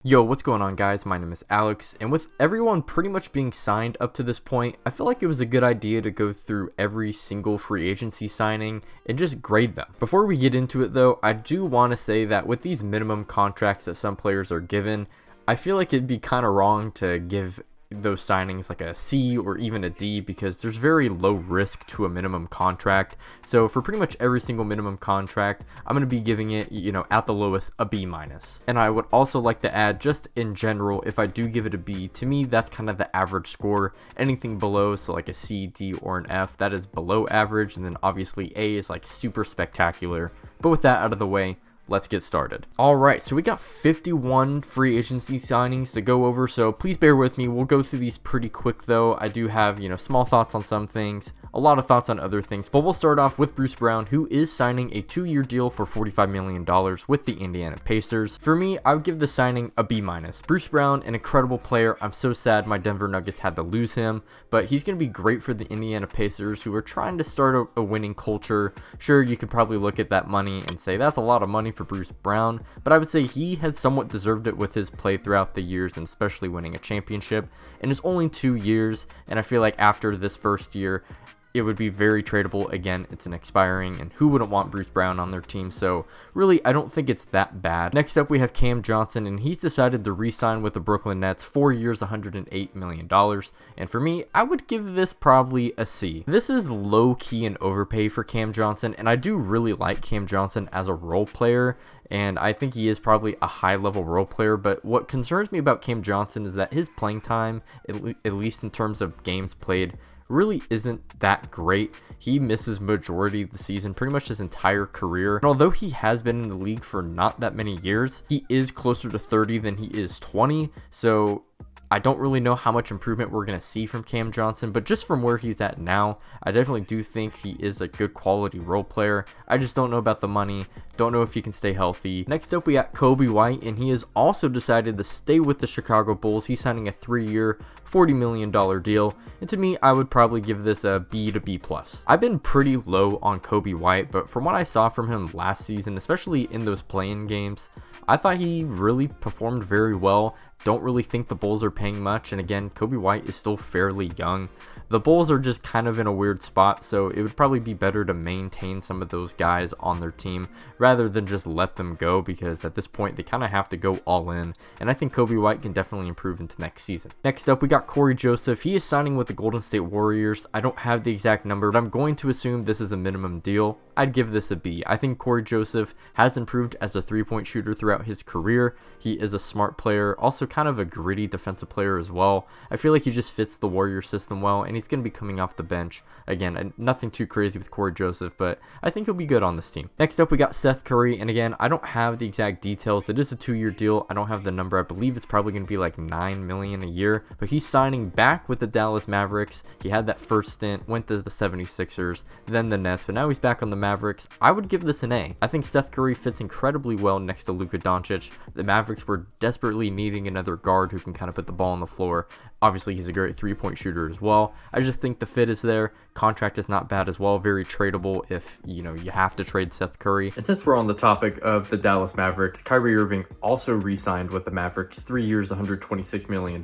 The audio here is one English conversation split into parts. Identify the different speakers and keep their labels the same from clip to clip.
Speaker 1: Yo, what's going on, guys? My name is Alex, and with everyone pretty much being signed up to this point, I feel like it was a good idea to go through every single free agency signing and just grade them. Before we get into it though, I do want to say that with these minimum contracts that some players are given, I feel like it'd be kind of wrong to give those signings like a C or even a D because there's very low risk to a minimum contract. So for pretty much every single minimum contract, I'm going to be giving it, at the lowest, a B minus. And I would also like to add, just in general, if I do give it a B, to me that's kind of the average score. Anything below, so like a C, D, or an F, that is below average, and then obviously A is like super spectacular. But with that out of the way, let's get started. All right, so we got 51 free agency signings to go over, so please bear with me. We'll go through these pretty quick though. I do have, small thoughts on some things, a lot of thoughts on other things, but we'll start off with Bruce Brown, who is signing a 2-year deal for $45 million with the Indiana Pacers. For me, I would give the signing a B minus. Bruce Brown, an incredible player. I'm so sad my Denver Nuggets had to lose him, but he's going to be great for the Indiana Pacers, who are trying to start a winning culture. Sure, you could probably look at that money and say that's a lot of money for Bruce Brown, but I would say he has somewhat deserved it with his play throughout the years, and especially winning a championship. And it's only 2 years, and I feel like after this first year, it would be very tradable. Again, it's an expiring, and who wouldn't want Bruce Brown on their team? So really, I don't think it's that bad. Next up, we have Cam Johnson, and he's decided to re-sign with the Brooklyn Nets, 4 years, $108 million. And for me, I would give this probably a C. This is low-key an overpay for Cam Johnson, and I do really like Cam Johnson as a role player, and I think he is probably a high-level role player. But what concerns me about Cam Johnson is that his playing time, at least in terms of games played, really isn't that great. He misses majority of the season, pretty much his entire career. And although he has been in the league for not that many years, he is closer to 30 than he is 20. So I don't really know how much improvement we're going to see from Cam Johnson, but just from where he's at now, I definitely do think he is a good quality role player. I just don't know about the money. Don't know if he can stay healthy. Next up, we got Kobe White, and he has also decided to stay with the Chicago Bulls. He's signing a 3-year, $40 million deal. And to me, I would probably give this a B to B+. I've been pretty low on Kobe White, but from what I saw from him last season, especially in those play-in games, I thought he really performed very well. Don't really think the Bulls are paying much, and again, Kobe White is still fairly young. The Bulls are just kind of in a weird spot, so it would probably be better to maintain some of those guys on their team rather than just let them go, because at this point they kind of have to go all in, and I think Kobe White can definitely improve into next season. Next up, we got Corey Joseph. He is signing with the Golden State Warriors. I don't have the exact number, but I'm going to assume this is a minimum deal. I'd give this a B. I think Corey Joseph has improved as a three-point shooter throughout his career. He is a smart player, also kind of a gritty defensive player as well. I feel like he just fits the Warrior system well, and he's going to be coming off the bench. Again, nothing too crazy with Corey Joseph, but I think he'll be good on this team. Next up, we got Seth Curry, and again, I don't have the exact details. It is a 2-year deal. I don't have the number. I believe it's probably going to be like $9 million a year, but he's signing back with the Dallas Mavericks. He had that first stint, went to the 76ers, then the Nets, but now he's back on the Mavericks. I would give this an A. I think Seth Curry fits incredibly well next to Luka Doncic. The Mavericks were desperately needing another guard who can kind of put the ball on the floor. Obviously, he's a great three-point shooter as well. I just think the fit is there. Contract is not bad as well. Very tradable if, you have to trade Seth Curry. And since we're on the topic of the Dallas Mavericks, Kyrie Irving also re-signed with the Mavericks, 3 years, $126 million.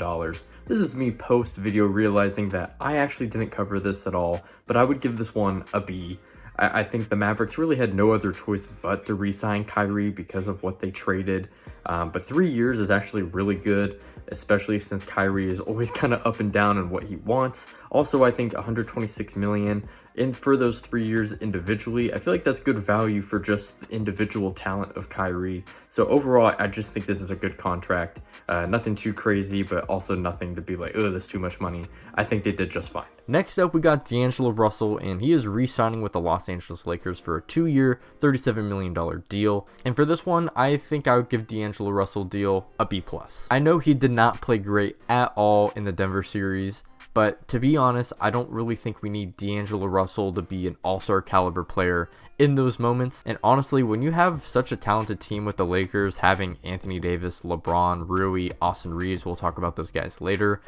Speaker 1: This is me post-video realizing that I actually didn't cover this at all, but I would give this one a B. I think the Mavericks really had no other choice but to re-sign Kyrie because of what they traded. But 3 years is actually really good, especially since Kyrie is always kind of up and down in what he wants. Also, I think $126 million for those 3 years individually, I feel like that's good value for just the individual talent of Kyrie. So overall, I just think this is a good contract. Nothing too crazy, but also nothing to be like, oh, that's too much money. I think they did just fine. Next up, we got D'Angelo Russell, and he is re-signing with the Los Angeles Lakers for a 2-year, $37 million deal. And for this one, I think I would give D'Angelo Russell deal a B+. I know he did not play great at all in the Denver series, but to be honest, I don't really think we need D'Angelo Russell to be an all-star caliber player in those moments. And honestly, when you have such a talented team with the Lakers, having Anthony Davis, LeBron, Rui, Austin Reeves, we'll talk about those guys later,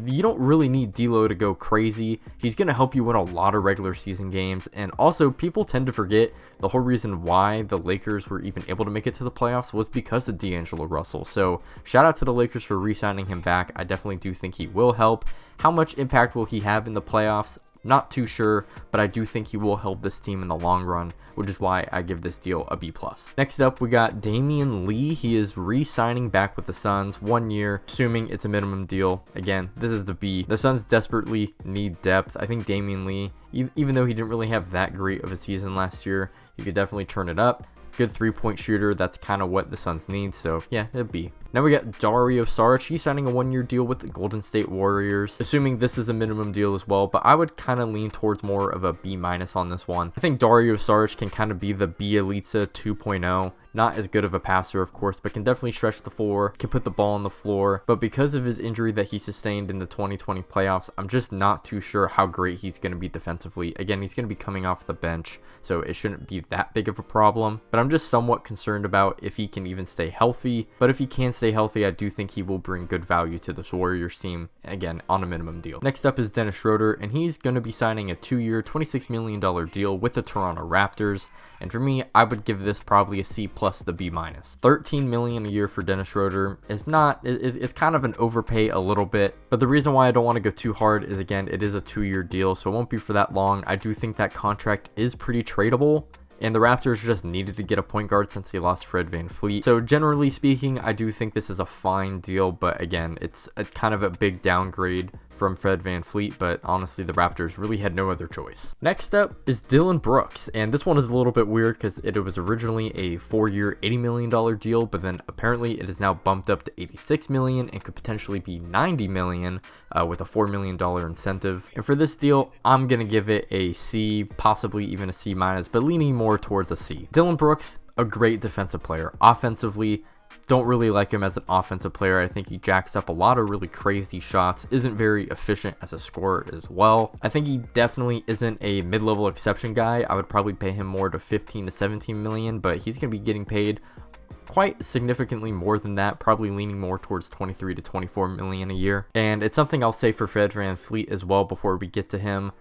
Speaker 1: you don't really need D'Lo to go crazy. He's going to help you win a lot of regular season games. And also, people tend to forget the whole reason why the Lakers were even able to make it to the playoffs was because of D'Angelo Russell. So shout out to the Lakers for re-signing him back. I definitely do think he will help. How much impact will he have in the playoffs? Not too sure, but I do think he will help this team in the long run, which is why I give this deal a B+. Next up, we got Damian Lee. He is re-signing back with the Suns, 1 year, assuming it's a minimum deal. Again, this is the B. The Suns desperately need depth. I think Damian Lee, even though he didn't really have that great of a season last year, he could definitely turn it up. Good 3-point shooter. That's kind of what the Suns need. So yeah, it'd be. Now we got Dario Saric. He's signing a 1-year deal with the Golden State Warriors, assuming this is a minimum deal as well, but I would kind of lean towards more of a B- on this one. I think Dario Saric can kind of be the Bjelica 2.0. Not as good of a passer, of course, but can definitely stretch the floor, can put the ball on the floor. But because of his injury that he sustained in the 2020 playoffs, I'm just not too sure how great he's going to be defensively. Again, he's going to be coming off the bench, so it shouldn't be that big of a problem. But I'm just somewhat concerned about if he can even stay healthy. But if he can stay healthy, I do think he will bring good value to this Warriors team, again, on a minimum deal. Next up is Dennis Schroeder, and he's going to be signing a 2-year, $26 million deal with the Toronto Raptors. And for me, I would give this probably a C+ the B-. $13 million a year for Dennis Schroeder is not, it's kind of an overpay a little bit, but the reason why I don't want to go too hard is, again, it is a 2-year deal, so it won't be for that long. I do think that contract is pretty tradable, and the Raptors just needed to get a point guard since they lost Fred VanVleet. So generally speaking, I do think this is a fine deal, but again, it's a kind of a big downgrade from Fred VanVleet, but honestly, the Raptors really had no other choice. Next up is Dillon Brooks, and this one is a little bit weird because it was originally a 4-year, $80 million deal, but then apparently it is now bumped up to $86 million and could potentially be $90 million with a $4 million incentive. And for this deal, I'm gonna give it a C, possibly even a C-, but leaning more towards a C. Dillon Brooks, a great defensive player. Offensively, don't really like him as an offensive player. I think he jacks up a lot of really crazy shots, isn't very efficient as a scorer as well. I think he definitely isn't a mid-level exception guy. I would probably pay him more to 15 to 17 million, but he's going to be getting paid quite significantly more than that, probably leaning more towards 23 to 24 million a year. And it's something I'll say for Fred VanVleet as well before we get to him.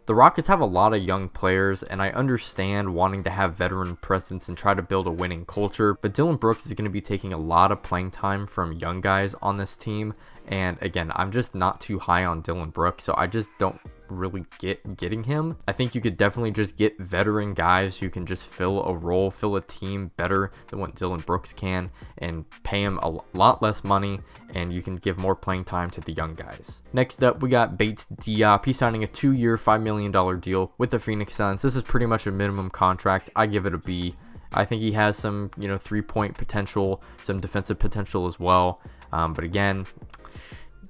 Speaker 1: The Rockets have a lot of young players, and I understand wanting to have veteran presence and try to build a winning culture, but Dillon Brooks is going to be taking a lot of playing time from young guys on this team, and again, I'm just not too high on Dillon Brooks, so I just don't really getting him. I think you could definitely just get veteran guys who can just fill a role, fill a team better than what Dillon Brooks can, and pay him a lot less money, and you can give more playing time to the young guys. Next up, we got Bates Diop. He's signing a 2-year, $5 million deal with the Phoenix Suns. This is pretty much a minimum contract. I give it a B. I think he has some, 3-point potential, some defensive potential as well. But again,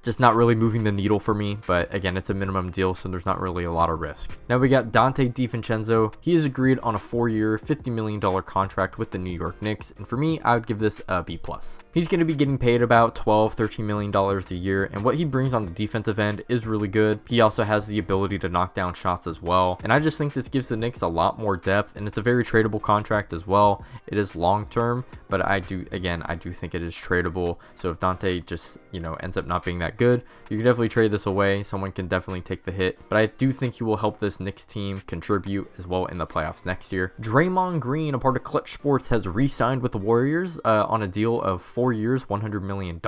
Speaker 1: just not really moving the needle for me, but again, it's a minimum deal, so there's not really a lot of risk. Now we got Dante DiVincenzo. He has agreed on a 4-year, $50 million contract with the New York Knicks, and for me, I would give this a B+. He's going to be getting paid about $13 million a year, and what he brings on the defensive end is really good. He also has the ability to knock down shots as well, and I just think this gives the Knicks a lot more depth, and it's a very tradable contract as well. It is long-term, but I do think it is tradable, so if Dante just, ends up not being that good, you can definitely trade this away. Someone can definitely take the hit, but I do think he will help this Knicks team contribute as well in the playoffs next year. Draymond Green, a part of Clutch Sports, has re-signed with the Warriors on a deal of 4 years, $100 million.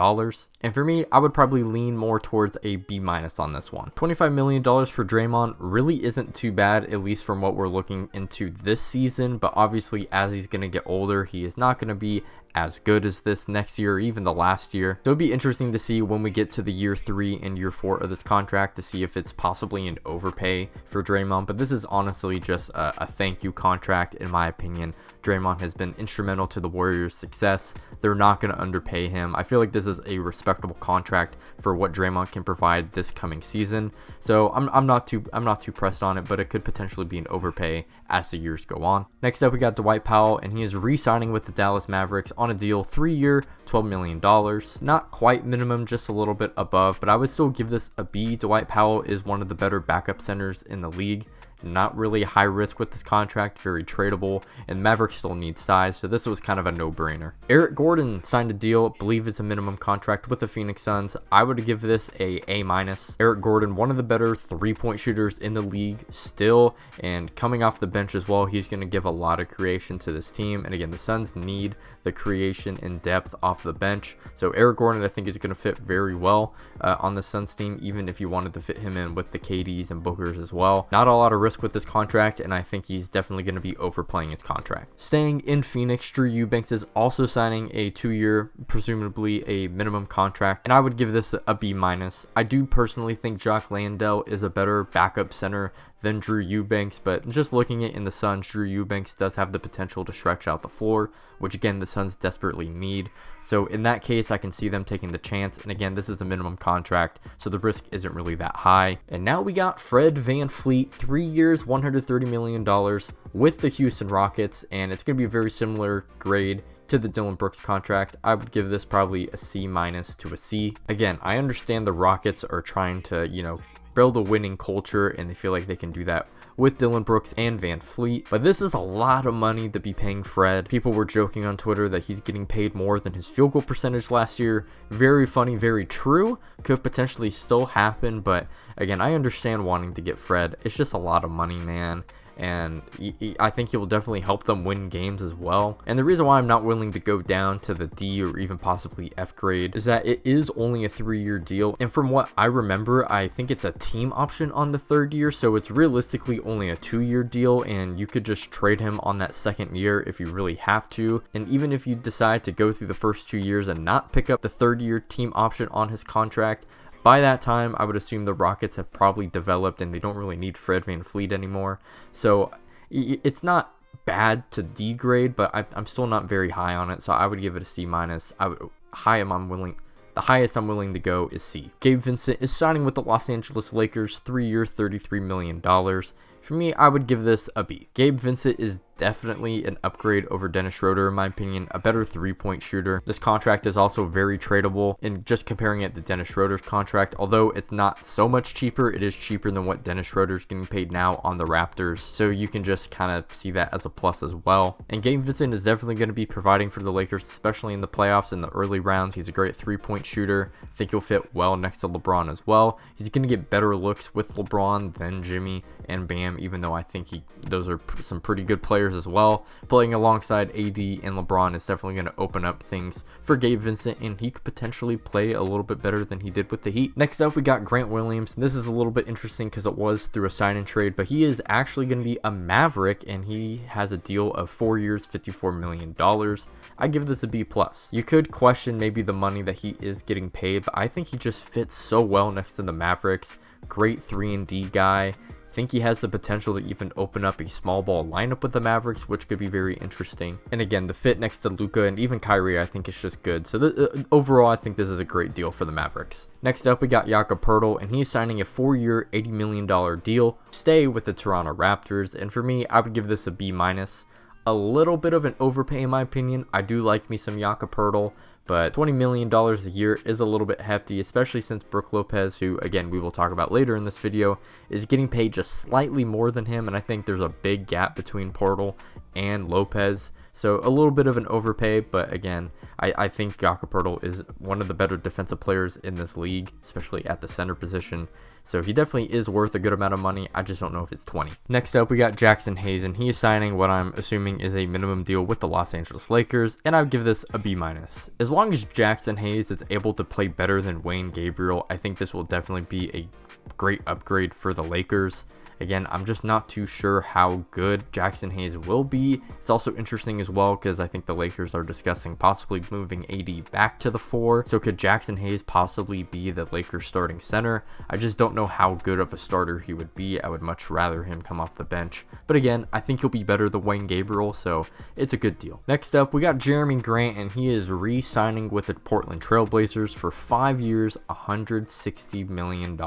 Speaker 1: And for me, I would probably lean more towards a B- on this one. $25 million for Draymond really isn't too bad, at least from what we're looking into this season, but obviously as he's going to get older, he is not going to be as good as this next year or even the last year. So it'd be interesting to see when we get to the year 3 and year 4 of this contract to see if it's possibly an overpay for Draymond, but this is honestly just a thank you contract in my opinion. Draymond has been instrumental to the Warriors' success. They're not going to underpay him. I feel like this is a respectable contract for what Draymond can provide this coming season. So I'm not too pressed on it, but it could potentially be an overpay as the years go on. Next up, we got Dwight Powell, and he is re-signing with the Dallas Mavericks on a deal, 3-year, $12 million. Not quite minimum, just a little bit above, but I would still give this a B. Dwight Powell is one of the better backup centers in the league. not really high risk with this contract, very tradable, and Mavericks still need size, so this was kind of a no-brainer. Eric Gordon signed a deal, I believe it's a minimum contract with the Phoenix Suns. I would give this a A-. Eric Gordon, one of the better three-point shooters in the league still, and coming off the bench as well, he's going to give a lot of creation to this team. And again, the Suns need the creation and depth off the bench, so Eric Gordon I think is going to fit very well on the Suns team, even if you wanted to fit him in with the KDs and Bookers as well. Not a lot of risk with this contract, and I think he's definitely going to be overplaying his contract. Staying in Phoenix, Drew Eubanks is also signing a 2-year, presumably a minimum contract, and I would give this a B-. I do personally think Jock Landale is a better backup center than Drew Eubanks, but just looking at in the Suns, Drew Eubanks does have the potential to stretch out the floor, which again the Suns desperately need. So in that case, I can see them taking the chance, and again, this is a minimum contract, so the risk isn't really that high. And now we got Fred VanVleet, 3 years, $130 million with the Houston Rockets, and it's going to be a very similar grade to the Dillon Brooks contract. I would give this probably a C- to a C. Again, I understand the Rockets are trying to, build a winning culture, and they feel like they can do that with Dillon Brooks and VanVleet, but this is a lot of money to be paying Fred. People were joking on Twitter that he's getting paid more than his field goal percentage last year. Very funny, very true. Could potentially still happen, but again, I understand wanting to get Fred. It's just a lot of money, man. And I think he will definitely help them win games as well. And the reason why I'm not willing to go down to the D or even possibly F grade is that it is only a 3-year deal. And from what I remember, I think it's a team option on the 3rd year. So it's realistically only a 2-year deal, and you could just trade him on that 2nd year if you really have to. And even if you decide to go through the first 2 years and not pick up the 3rd year team option on his contract, by that time, I would assume the Rockets have probably developed and they don't really need Fred VanVleet anymore. So it's not bad to D grade, but I'm still not very high on it. So I would give it a C-. The highest I'm willing to go is C. Gabe Vincent is signing with the Los Angeles Lakers, 3 years, $33 million. For me, I would give this a B. Gabe Vincent is definitely an upgrade over Dennis Schroeder, in my opinion, a better 3-point shooter. This contract is also very tradable, and just comparing it to Dennis Schroeder's contract, although it's not so much cheaper, it is cheaper than what Dennis Schroeder's getting paid now on the Raptors, so you can just kind of see that as a plus as well. And Gabe Vincent is definitely going to be providing for the Lakers, especially in the playoffs in the early rounds. He's a great 3-point shooter. I think he'll fit well next to LeBron as well. He's going to get better looks with LeBron than Jimmy and Bam, even though I think those are some pretty good players as well. Playing alongside AD and LeBron is definitely going to open up things for Gabe Vincent, and he could potentially play a little bit better than he did with the Heat. Next up, we got Grant Williams. This is a little bit interesting because it was through a sign and trade, but he is actually going to be a Maverick, and he has a deal of 4 years, $54 million. I give this a B+. You could question maybe the money that he is getting paid, but I think he just fits so well next to the Mavericks. Great 3-and-D guy. Think he has the potential to even open up a small ball lineup with the Mavericks, which could be very interesting. And again, the fit next to Luka and even Kyrie, I think is just good. So overall, I think this is a great deal for the Mavericks. Next up, we got Jakob Poeltl, and he's signing a 4-year, $80 million deal. Stay with the Toronto Raptors, and for me, I would give this a B-. A little bit of an overpay in my opinion. I do like me some Jakob Poeltl, but $20 million a year is a little bit hefty, especially since Brook Lopez, who again we will talk about later in this video, is getting paid just slightly more than him, and I think there's a big gap between Poeltl and Lopez. So a little bit of an overpay, but again, I think Jakob Poeltl is one of the better defensive players in this league, especially at the center position. So he definitely is worth a good amount of money. I just don't know if it's 20. Next up, we got Jackson Hayes, and he is signing what I'm assuming is a minimum deal with the Los Angeles Lakers, and I would give this a B-. As long as Jackson Hayes is able to play better than Wayne Gabriel, I think this will definitely be a great upgrade for the Lakers. Again, I'm just not too sure how good Jackson Hayes will be. It's also interesting as well because I think the Lakers are discussing possibly moving AD back to the 4. So could Jackson Hayes possibly be the Lakers starting center? I just don't know how good of a starter he would be. I would much rather him come off the bench. But again, I think he'll be better than Wayne Gabriel, so it's a good deal. Next up, we got Jeremy Grant, and he is re-signing with the Portland Trail Blazers for 5 years, $160 million.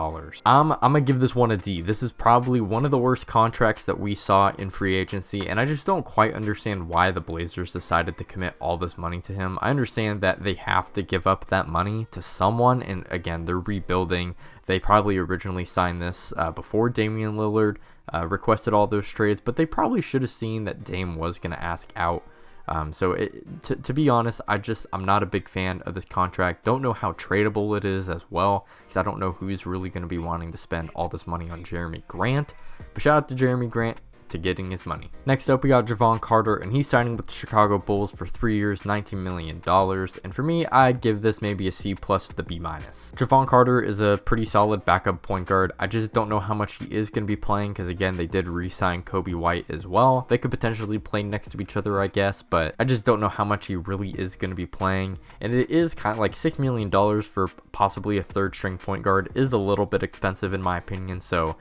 Speaker 1: I'm going to give this one a D. This is probably one of the worst contracts that we saw in free agency, and I just don't quite understand why the Blazers decided to commit all this money to him. I understand that they have to give up that money to someone, and again, they're rebuilding. They probably originally signed this before Damian Lillard requested all those trades, but they probably should have seen that Dame was going to ask out. To be honest, I'm not a big fan of this contract. Don't know how tradable it is as well, because I don't know who's really going to be wanting to spend all this money on Jeremy Grant. But shout out to Jeremy Grant to getting his money. Next up, we got Jevon Carter, and he's signing with the Chicago Bulls for 3 years, $19 million. And for me, I'd give this maybe a C plus to the B minus. Jevon Carter is a pretty solid backup point guard. I just don't know how much he is going to be playing, because again, they did re-sign Kobe White as well. They could potentially play next to each other, I guess, but I just don't know how much he really is going to be playing. And it is kind of like $6 million for possibly a third string point guard is a little bit expensive in my opinion, so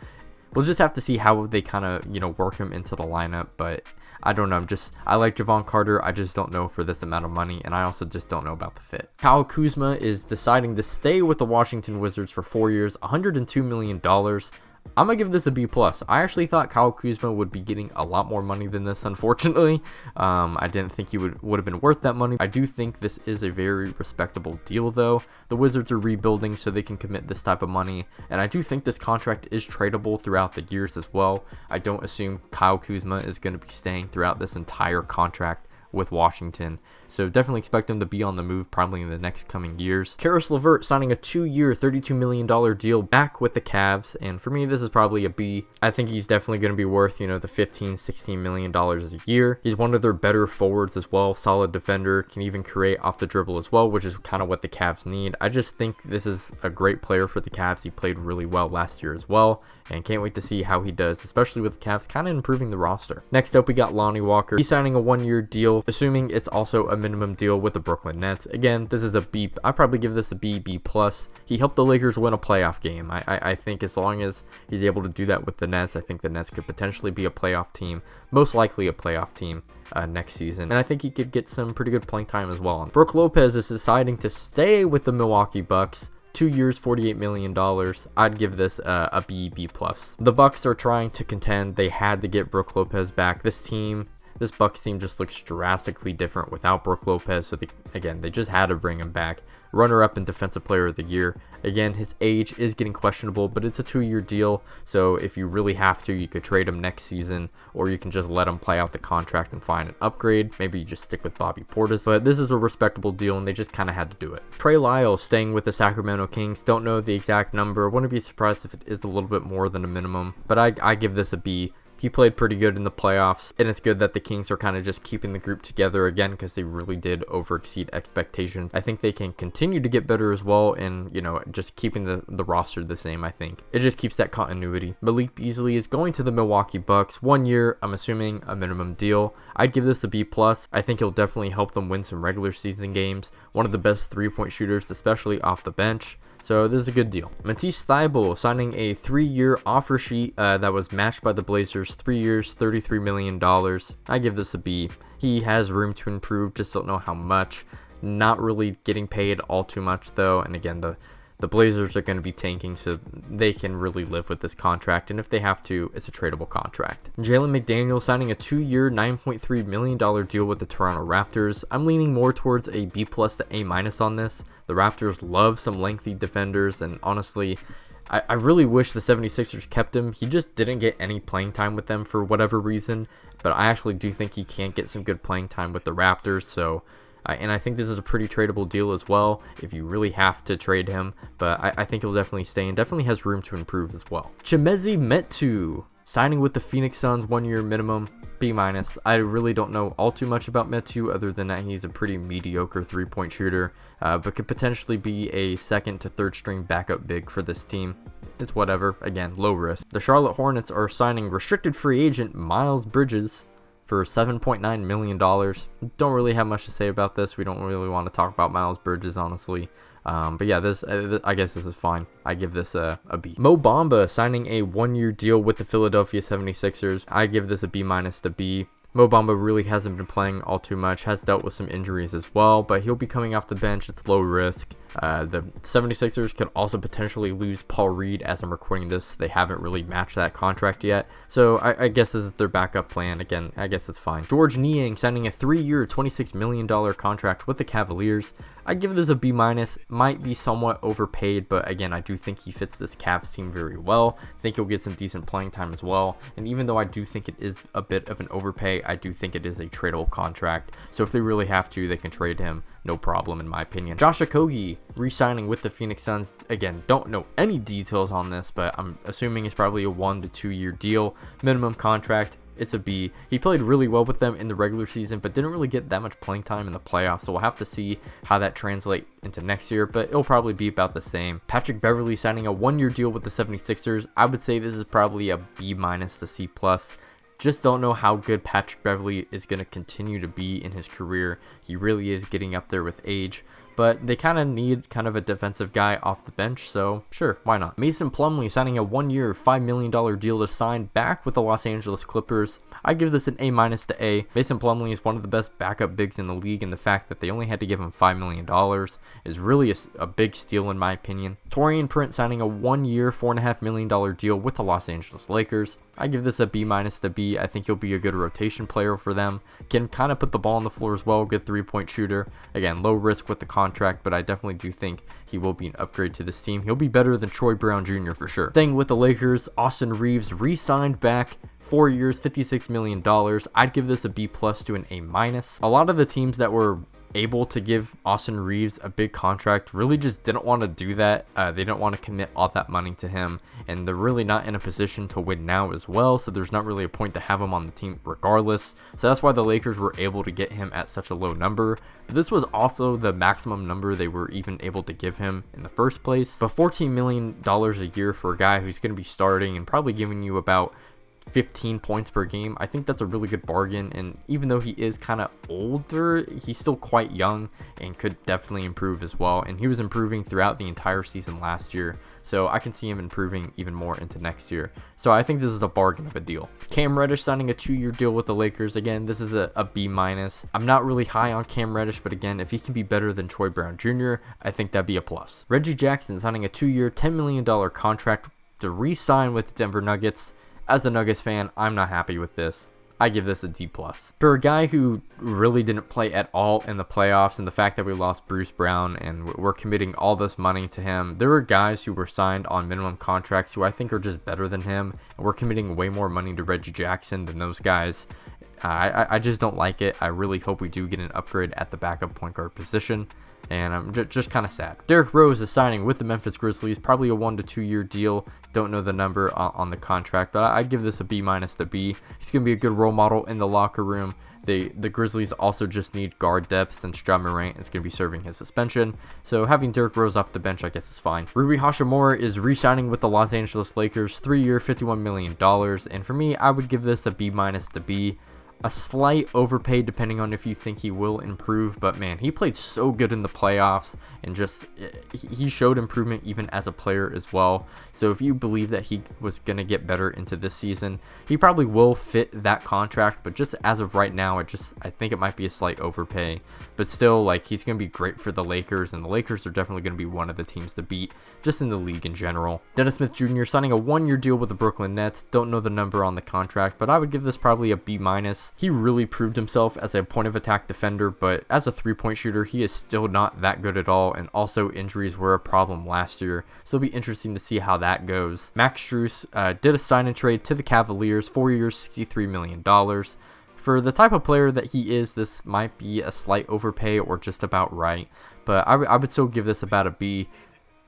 Speaker 1: we'll just have to see how they kind of, work him into the lineup. But I don't know. I like Jevon Carter. I just don't know for this amount of money. And I also just don't know about the fit. Kyle Kuzma is deciding to stay with the Washington Wizards for 4 years, $102 million. I'm going to give this a B+. I actually thought Kyle Kuzma would be getting a lot more money than this, unfortunately. I didn't think he would have been worth that money. I do think this is a very respectable deal, though. The Wizards are rebuilding, so they can commit this type of money. And I do think this contract is tradable throughout the years as well. I don't assume Kyle Kuzma is going to be staying throughout this entire contract with Washington, so definitely expect him to be on the move probably in the next coming years. Karis LeVert signing a 2-year $32 million deal back with the Cavs, and for me this is probably a B. I think he's definitely going to be worth the $15-16 million a year. He's one of their better forwards as well, solid defender, can even create off the dribble as well, which is kind of what the Cavs need. I just think this is a great player for the Cavs. He played really well last year as well, and can't wait to see how he does, especially with the Cavs kind of improving the roster. Next up, we got Lonnie Walker. He's signing a 1-year deal, assuming it's also a minimum deal with the Brooklyn Nets. Again, this is a B. I'd probably give this a B, B+. He helped the Lakers win a playoff game. I think as long as he's able to do that with the Nets, I think the Nets could potentially be a playoff team, most likely a playoff team next season. And I think he could get some pretty good playing time as well. Brook Lopez is deciding to stay with the Milwaukee Bucks. 2 years, $48 million. I'd give this a B, B+. The Bucks are trying to contend. They had to get Brook Lopez back. This Bucks team just looks drastically different without Brook Lopez. So they just had to bring him back. Runner-up in Defensive Player of the Year. Again, his age is getting questionable, but it's a 2-year deal. So if you really have to, you could trade him next season, or you can just let him play out the contract and find an upgrade. Maybe you just stick with Bobby Portis. But this is a respectable deal, and they just kind of had to do it. Trey Lyles staying with the Sacramento Kings. Don't know the exact number. Wouldn't be surprised if it is a little bit more than a minimum, but I give this a B. He played pretty good in the playoffs, and it's good that the Kings are kind of just keeping the group together again, because they really did overexceed expectations. I think they can continue to get better as well, and just keeping the roster the same. I think it just keeps that continuity. Malik Beasley is going to the Milwaukee Bucks. 1 year, I'm assuming a minimum deal. I'd give this a B+. I think he'll definitely help them win some regular season games. One of the best 3-point shooters, especially off the bench. So this is a good deal. Matisse Thybulle signing a 3-year offer sheet that was matched by the Blazers. 3 years, $33 million. I give this a B. He has room to improve, just don't know how much. Not really getting paid all too much though. And again, the Blazers are going to be tanking, so they can really live with this contract. And if they have to, it's a tradable contract. Jalen McDaniel signing a 2-year, $9.3 million deal with the Toronto Raptors. I'm leaning more towards a B+ to A- on this. The Raptors love some lengthy defenders, and honestly, I really wish the 76ers kept him. He just didn't get any playing time with them for whatever reason, but I actually do think he can get some good playing time with the Raptors, so... and I think this is a pretty tradable deal as well if you really have to trade him. But I think he'll definitely stay and definitely has room to improve as well. Chimezie Metu signing with the Phoenix Suns, 1 year minimum, B-. I really don't know all too much about Metu other than that he's a pretty mediocre 3-point shooter, but could potentially be a 2nd to 3rd string backup big for this team. It's whatever. Again, low risk. The Charlotte Hornets are signing restricted free agent Miles Bridges for $7.9 million. Don't really have much to say about this. We don't really want to talk about Miles Bridges, honestly. But yeah, I guess this is fine. I give this a B. Mo Bamba signing a 1-year deal with the Philadelphia 76ers. I give this a B- to B. Mo Bamba really hasn't been playing all too much, has dealt with some injuries as well, but he'll be coming off the bench. It's low risk. The 76ers could also potentially lose Paul Reed. As I'm recording this, they haven't really matched that contract yet, so I guess this is their backup plan. Again, I guess it's fine. George Niang signing a 3-year $26 million contract with the Cavaliers. I give this a B-. Might be somewhat overpaid, but again, I do think he fits this Cavs team very well. I think he'll get some decent playing time as well, and even though I do think it is a bit of an overpay, I do think it is a tradable contract, so if they really have to, they can trade him, no problem in my opinion. Josh Okogie re-signing with the Phoenix Suns. Again, don't know any details on this, but I'm assuming it's probably a 1 to 2 year deal, minimum contract. It's a B. He played really well with them in the regular season, but didn't really get that much playing time in the playoffs, so we'll have to see how that translates into next year, but it'll probably be about the same. Patrick Beverley signing a 1-year deal with the 76ers. I would say this is probably a B- to C+. Just don't know how good Patrick Beverley is going to continue to be in his career. He really is getting up there with age, but they kind of need kind of a defensive guy off the bench, so sure, why not? Mason Plumlee signing a 1-year $5 million deal to sign back with the Los Angeles Clippers. I give this an A- to A. Mason Plumlee is one of the best backup bigs in the league, and the fact that they only had to give him $5 million is really a big steal in my opinion. Taurean Prince signing a 1-year $4.5 million deal with the Los Angeles Lakers. I give this a B- to B. I think he'll be a good rotation player for them. Can kind of put the ball on the floor as well, good 3-point shooter. Again, low risk with the contract, but I definitely do think he will be an upgrade to this team. He'll be better than Troy Brown Jr. for sure. Staying with the Lakers, Austin Reeves re-signed back, 4 years, $56 million. I'd give this a B+ to an A-. A lot of the teams that were able to give Austin Reeves a big contract really just didn't want to do that. They didn't want to commit all that money to him, and they're really not in a position to win now as well, so there's not really a point to have him on the team regardless. So that's why the Lakers were able to get him at such a low number, but this was also the maximum number they were even able to give him in the first place. But $14 million a year for a guy who's going to be starting and probably giving you about 15 points per game, I think that's a really good bargain. And even though he is kind of older, he's still quite young and could definitely improve as well, and he was improving throughout the entire season last year, so I can see him improving even more into next year. So I think this is a bargain of a deal. Cam Reddish signing a 2-year deal with the Lakers. Again, this is a B-. I'm not really high on Cam Reddish, but again, if he can be better than Troy Brown Jr., I think that'd be a plus. Reggie Jackson signing a 2-year $10 million contract to re-sign with the Denver Nuggets. As a Nuggets fan, I'm not happy with this. I give this a D+. For a guy who really didn't play at all in the playoffs, and the fact that we lost Bruce Brown and we're committing all this money to him, there were guys who were signed on minimum contracts who I think are just better than him, and we're committing way more money to Reggie Jackson than those guys. I just don't like it. I really hope we do get an upgrade at the backup point guard position, and I'm just kind of sad. Derrick Rose is signing with the Memphis Grizzlies, probably a 1 to 2 year deal. Don't know the number on the contract, but I'd give this a B- to B. He's going to be a good role model in the locker room. The Grizzlies also just need guard depth since Ja Morant is going to be serving his suspension, so having Derrick Rose off the bench I guess is fine. Rui Hachimura is re-signing with the Los Angeles Lakers, 3-year $51 million, and for me, I would give this a B- to B. A slight overpay depending on if you think he will improve, but man, he played so good in the playoffs, and just he showed improvement even as a player as well. So if you believe that he was going to get better into this season, he probably will fit that contract, but just as of right now, I think it might be a slight overpay, but still, like, he's going to be great for the Lakers, and the Lakers are definitely going to be one of the teams to beat just in the league in general. Dennis Smith Jr. signing a 1-year deal with the Brooklyn Nets. Don't know the number on the contract, but I would give this probably a B-. He really proved himself as a point of attack defender, but as a 3-point shooter, he is still not that good at all, and also injuries were a problem last year, so it'll be interesting to see how that goes. Max Strus did a sign and trade to the Cavaliers, 4 years, $63 million. For the type of player that he is, this might be a slight overpay or just about right, but I would still give this about a B.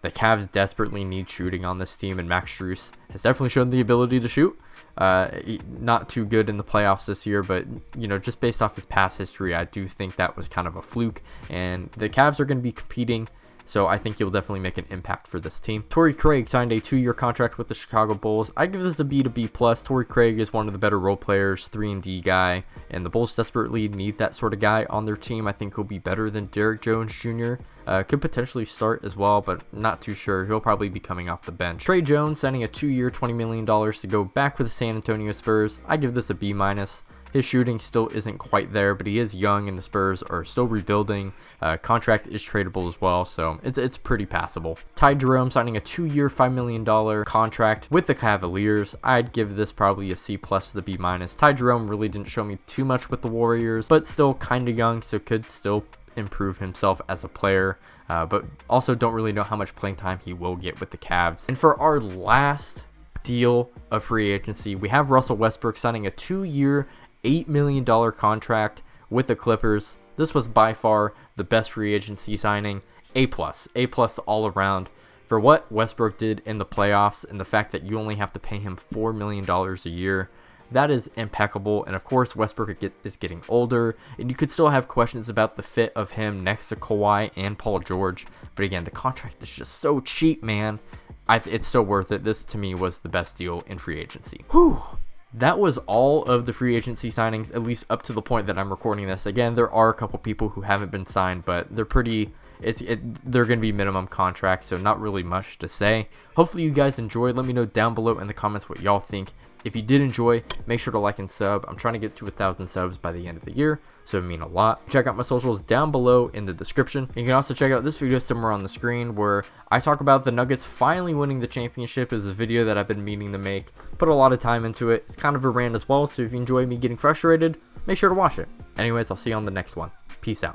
Speaker 1: The Cavs desperately need shooting on this team, and Max Strus has definitely shown the ability to shoot. Not too good in the playoffs this year, but just based off his past history, I do think that was kind of a fluke, and the Cavs are going to be competing, so I think he'll definitely make an impact for this team. Torrey Craig signed a 2-year contract with the Chicago Bulls. I give this a B to B+. Torrey Craig is one of the better role players, 3-and-D guy, and the Bulls desperately need that sort of guy on their team. I think he'll be better than Derrick Jones Jr. Could potentially start as well, but not too sure. He'll probably be coming off the bench. Trey Jones signing a 2-year $20 million to go back with the San Antonio Spurs. I give this a B-. His shooting still isn't quite there, but he is young and the Spurs are still rebuilding. Contract is tradable as well, so it's pretty passable. Ty Jerome signing a 2-year $5 million contract with the Cavaliers. I'd give this probably a C+ to the B-. Ty Jerome really didn't show me too much with the Warriors, but still kind of young, so could still improve himself as a player, but also don't really know how much playing time he will get with the Cavs. And for our last deal of free agency, we have Russell Westbrook signing a 2-year $8 million contract with the Clippers. This was by far the best free agency signing. A+ all around for what Westbrook did in the playoffs, and the fact that you only have to pay him $4 million a year. That is impeccable. And of course, Westbrook is getting older, and you could still have questions about the fit of him next to Kawhi and Paul George. But again, the contract is just so cheap, man. It's so worth it. This to me was the best deal in free agency. Whew. That was all of the free agency signings, at least up to the point that I'm recording this. Again, there are a couple people who haven't been signed, but they're they're going to be minimum contracts, so not really much to say. Hopefully you guys enjoyed. Let me know down below in the comments what y'all think. If you did enjoy, make sure to like and sub. I'm trying to get to 1,000 subs by the end of the year, so it would mean a lot. Check out my socials down below in the description. You can also check out this video somewhere on the screen where I talk about the Nuggets finally winning the championship. Is a video that I've been meaning to make. Put a lot of time into it. It's kind of a rant as well, so if you enjoy me getting frustrated, make sure to watch it. Anyways, I'll see you on the next one. Peace out.